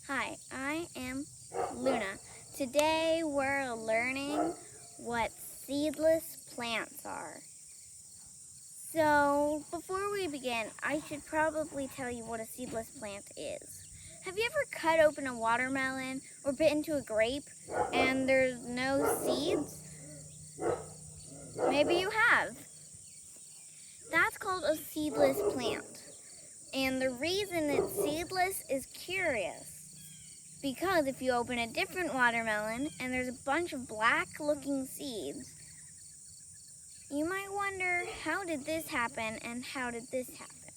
Hi, I am Luna. Today we're learning what seedless plants are. So, before we begin, I should probably tell you what a seedless plant is. Have you ever cut open a watermelon or bit into a grape and there's no seeds? Maybe you have. That's called a seedless plant. And the reason it's seedless is curious. Because if you open a different watermelon and there's a bunch of black-looking seeds, you might wonder, how did this happen and how did this happen?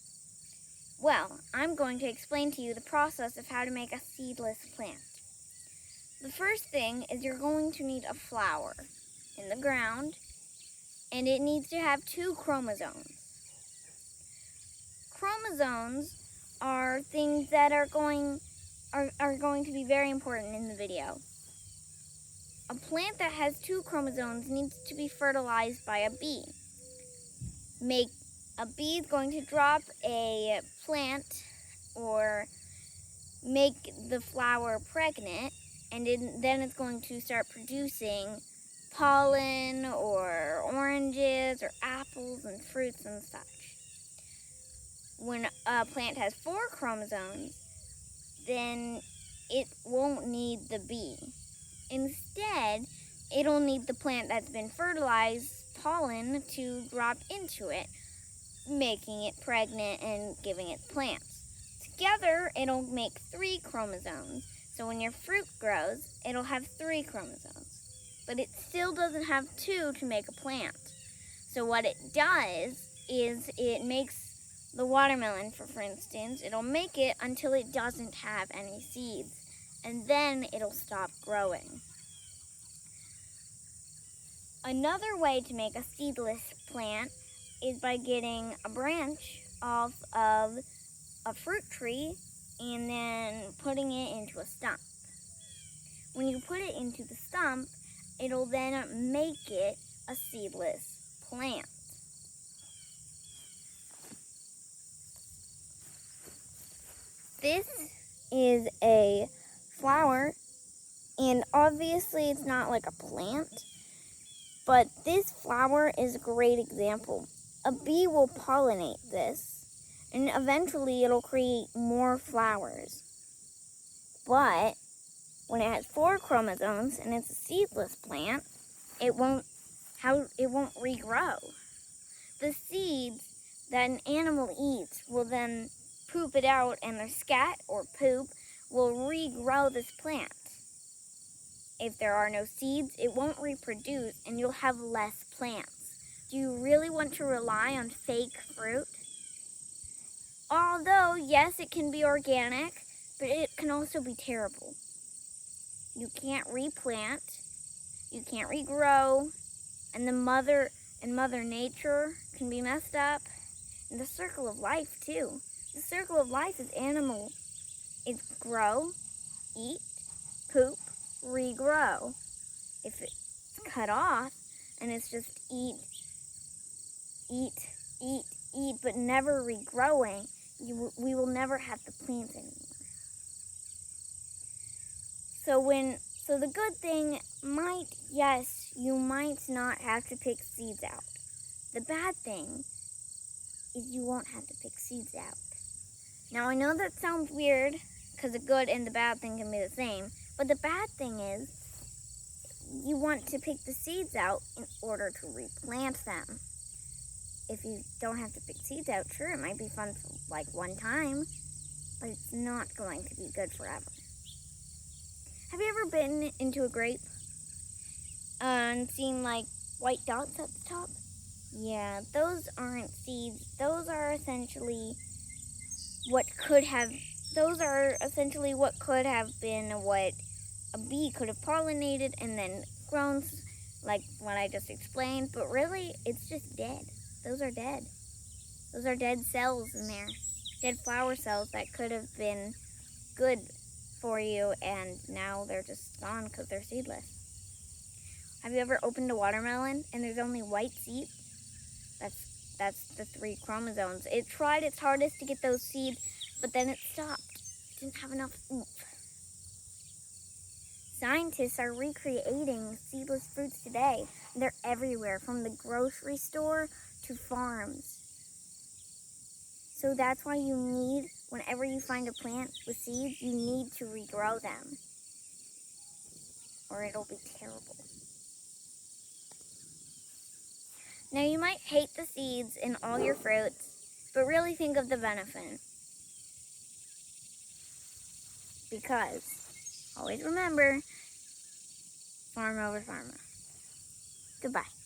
Well, I'm going to explain to you the process of how to make a seedless plant. The first thing is you're going to need a flower in the ground, and it needs to have 2 chromosomes. Chromosomes are things that are going to be very important in the video. A plant that has 2 chromosomes needs to be fertilized by a bee. A bee is going to drop a plant or make the flower pregnant, and then it's going to start producing pollen or oranges or apples and fruits and such. When a plant has 4 chromosomes, then it won't need the bee. Instead, it'll need the plant that's been fertilized pollen to drop into it, making it pregnant and giving it plants. Together, it'll make 3 chromosomes. So when your fruit grows, it'll have 3 chromosomes. But it still doesn't have 2 to make a plant. So what it does is it makes the watermelon, for instance, it'll make it until it doesn't have any seeds. And then it'll stop growing. Another way to make a seedless plant is by getting a branch off of a fruit tree and then putting it into a stump. When you put it into the stump, it'll then make it a seedless plant. This is a flower, and obviously it's not like a plant, but this flower is a great example. A bee will pollinate this, and eventually it'll create more flowers. But when it has 4 chromosomes and it's a seedless plant, it won't regrow. The seeds that an animal eats will then poop it out, and their scat or poop will regrow this plant. If there are no seeds, it won't reproduce and you'll have less plants. Do you really want to rely on fake fruit? Although, yes, it can be organic, but it can also be terrible. You can't replant, you can't regrow, and Mother Nature can be messed up. And the circle of life, too. The circle of life is animal. It's grow, eat, poop, regrow. If it's cut off and it's just eat, but never regrowing, we will never have the plants anymore. So the good thing you might not have to pick seeds out. The bad thing is you won't have to pick seeds out. Now, I know that sounds weird because the good and the bad thing can be the same, but the bad thing is you want to pick the seeds out in order to replant them. If you don't have to pick seeds out, sure, it might be fun for like one time, but it's not going to be good forever. Have you ever bitten into a grape and seen like white dots at the top? Yeah, those aren't seeds. Those are essentially what could have been what a bee could have pollinated and then grown, like what I just explained, but really it's just dead. Those are dead. Those are dead cells in there. Dead flower cells that could have been good for you, and now they're just gone because they're seedless. Have you ever opened a watermelon and there's only white seeds? That's the 3 chromosomes. It tried its hardest to get those seeds, but then it stopped. It didn't have enough oomph. Scientists are recreating seedless fruits today. They're everywhere, from the grocery store to farms. So that's why you need, whenever you find a plant with seeds, you need to regrow them, or it'll be terrible. Now you might hate the seeds in all your fruits, but really think of the benefit. Because, always remember, farm over pharma. Goodbye.